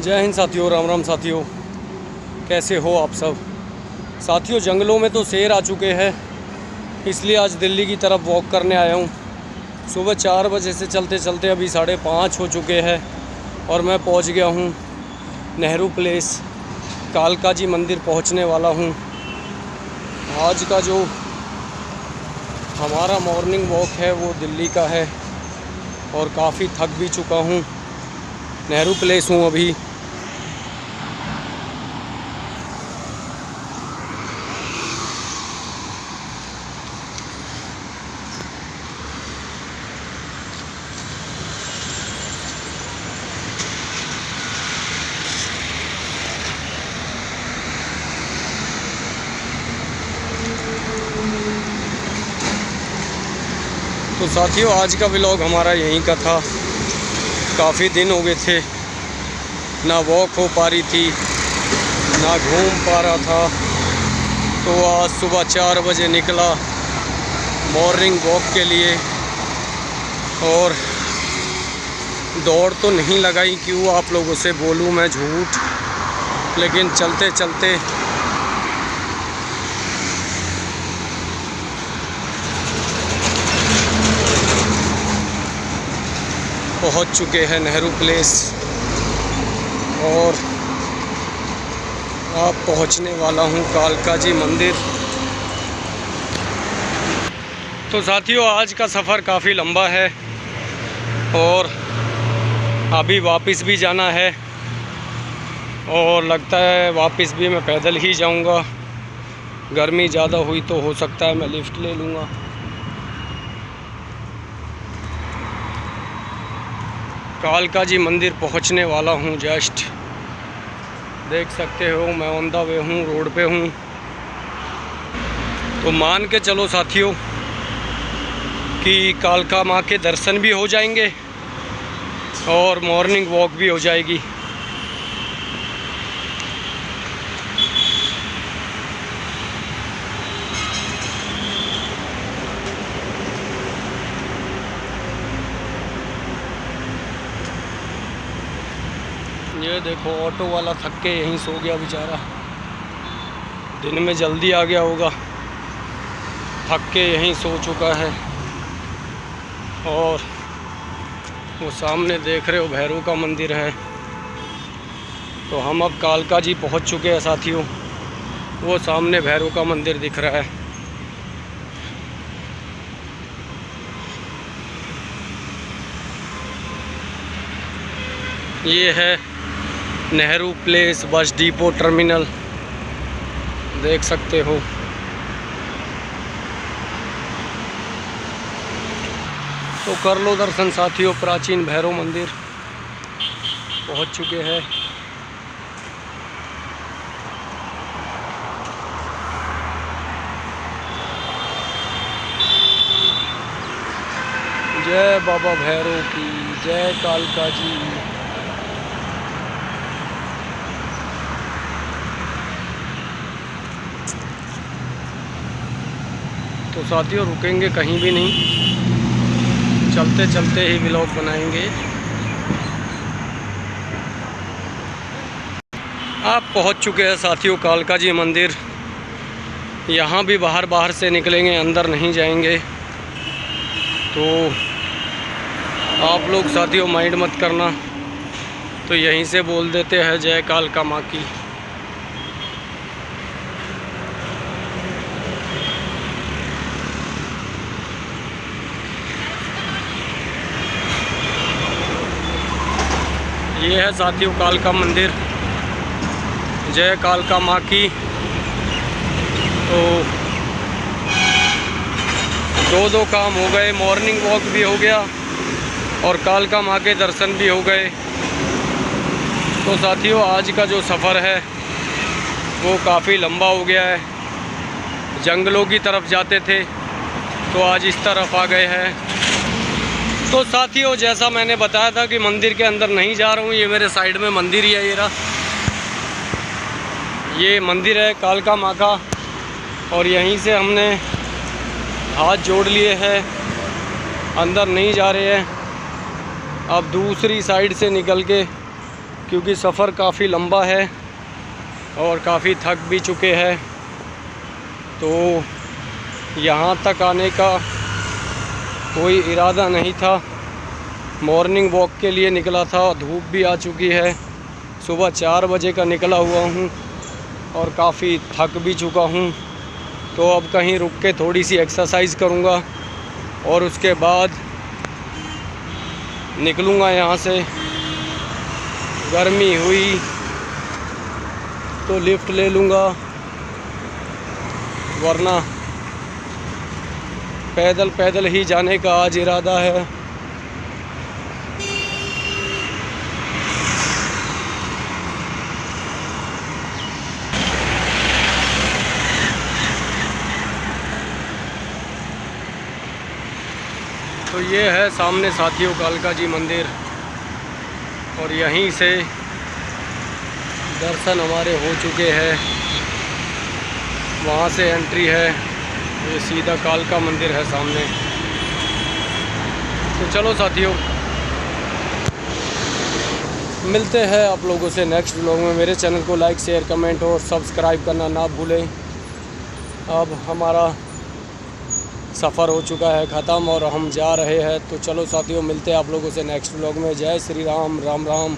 जय हिंद साथियों, राम राम साथियों। कैसे हो आप सब साथियों। जंगलों में तो शेर आ चुके हैं, इसलिए आज दिल्ली की तरफ वॉक करने आया हूँ। सुबह 4 बजे से चलते चलते अभी 5:30 हो चुके हैं और मैं पहुँच गया हूँ नेहरू प्लेस। कालका जी मंदिर पहुँचने वाला हूँ। आज का जो हमारा मॉर्निंग वॉक है वो दिल्ली का है और काफ़ी थक भी चुका हूँ। नेहरू प्लेस हूँ अभी। तो साथियों, आज का व्लॉग हमारा यहीं का था। काफ़ी दिन हो गए थे, ना वॉक हो पा रही थी, ना घूम पा रहा था। तो आज सुबह 4 बजे निकला मॉर्निंग वॉक के लिए और दौड़ तो नहीं लगाई, क्यों आप लोगों से बोलूं मैं झूठ, लेकिन चलते चलते पहुंच चुके हैं नेहरू प्लेस और अब पहुंचने वाला हूं कालका जी मंदिर। तो साथियों, आज का सफ़र काफ़ी लंबा है और अभी वापस भी जाना है और लगता है वापस भी मैं पैदल ही जाऊंगा। गर्मी ज़्यादा हुई तो हो सकता है मैं लिफ्ट ले लूँगा। कालका जी मंदिर पहुंचने वाला हूं। जस्ट देख सकते हो मैं ऑन द वे हूँ, रोड पे हूँ। तो मान के चलो साथियों कि कालका माँ के दर्शन भी हो जाएंगे और मॉर्निंग वॉक भी हो जाएगी। ये देखो ऑटो वाला थक के यहीं सो गया बेचारा। दिन में जल्दी आ गया होगा, थक के यहीं सो चुका है। और वो सामने देख रहे हो भैरव का मंदिर है। तो हम अब कालका जी पहुंच चुके हैं साथियों। वो सामने भैरव का मंदिर दिख रहा है। ये है Nehru place bus depot terminal, देख सकते हो। तो कर लो दर्शन साथियों। प्राचीन भैरव मंदिर पहुंच चुके हैं। जय बाबा भैरव की, जय कालका जी। तो साथियों, रुकेंगे कहीं भी नहीं, चलते चलते ही व्लॉग बनाएंगे। आप पहुंच चुके हैं साथियों कालका जी मंदिर। यहाँ भी बाहर से निकलेंगे, अंदर नहीं जाएंगे। तो आप लोग साथियों माइंड मत करना, तो यहीं से बोल देते हैं जय कालका माँ की। ये है साथियों कालका मंदिर। जय कालका माँ की। तो दो काम हो गए, मॉर्निंग वॉक भी हो गया और कालका माँ के दर्शन भी हो गए। तो साथियों, आज का जो सफ़र है वो काफ़ी लंबा हो गया है। जंगलों की तरफ जाते थे तो आज इस तरफ आ गए हैं। तो साथियों, जैसा मैंने बताया था कि मंदिर के अंदर नहीं जा रहा हूँ। ये मेरे साइड में मंदिर ही है, ये रहा। ये मंदिर है कालका माँ का और यहीं से हमने हाथ जोड़ लिए हैं, अंदर नहीं जा रहे हैं। अब दूसरी साइड से निकल के क्योंकि सफ़र काफ़ी लंबा है और काफ़ी थक भी चुके हैं। तो यहाँ तक आने का कोई इरादा नहीं था। मॉर्निंग वॉक के लिए निकला था, धूप भी आ चुकी है। सुबह 4 बजे का निकला हुआ हूँ और काफ़ी थक भी चुका हूँ। तो अब कहीं रुक के थोड़ी सी एक्सरसाइज करूँगा और उसके बाद निकलूँगा यहाँ से। गर्मी हुई तो लिफ्ट ले लूँगा, वरना पैदल पैदल ही जाने का आज इरादा है। तो ये है सामने साथियों कालका जी मंदिर और यहीं से दर्शन हमारे हो चुके हैं। वहाँ से एंट्री है, ये सीधा कालका मंदिर है सामने। तो चलो साथियों, मिलते हैं आप लोगों से नेक्स्ट व्लॉग में। मेरे चैनल को लाइक शेयर कमेंट और सब्सक्राइब करना ना भूलें। अब हमारा सफ़र हो चुका है ख़त्म और हम जा रहे हैं। तो चलो साथियों, मिलते हैं आप लोगों से नेक्स्ट व्लॉग में। जय श्री राम, राम राम।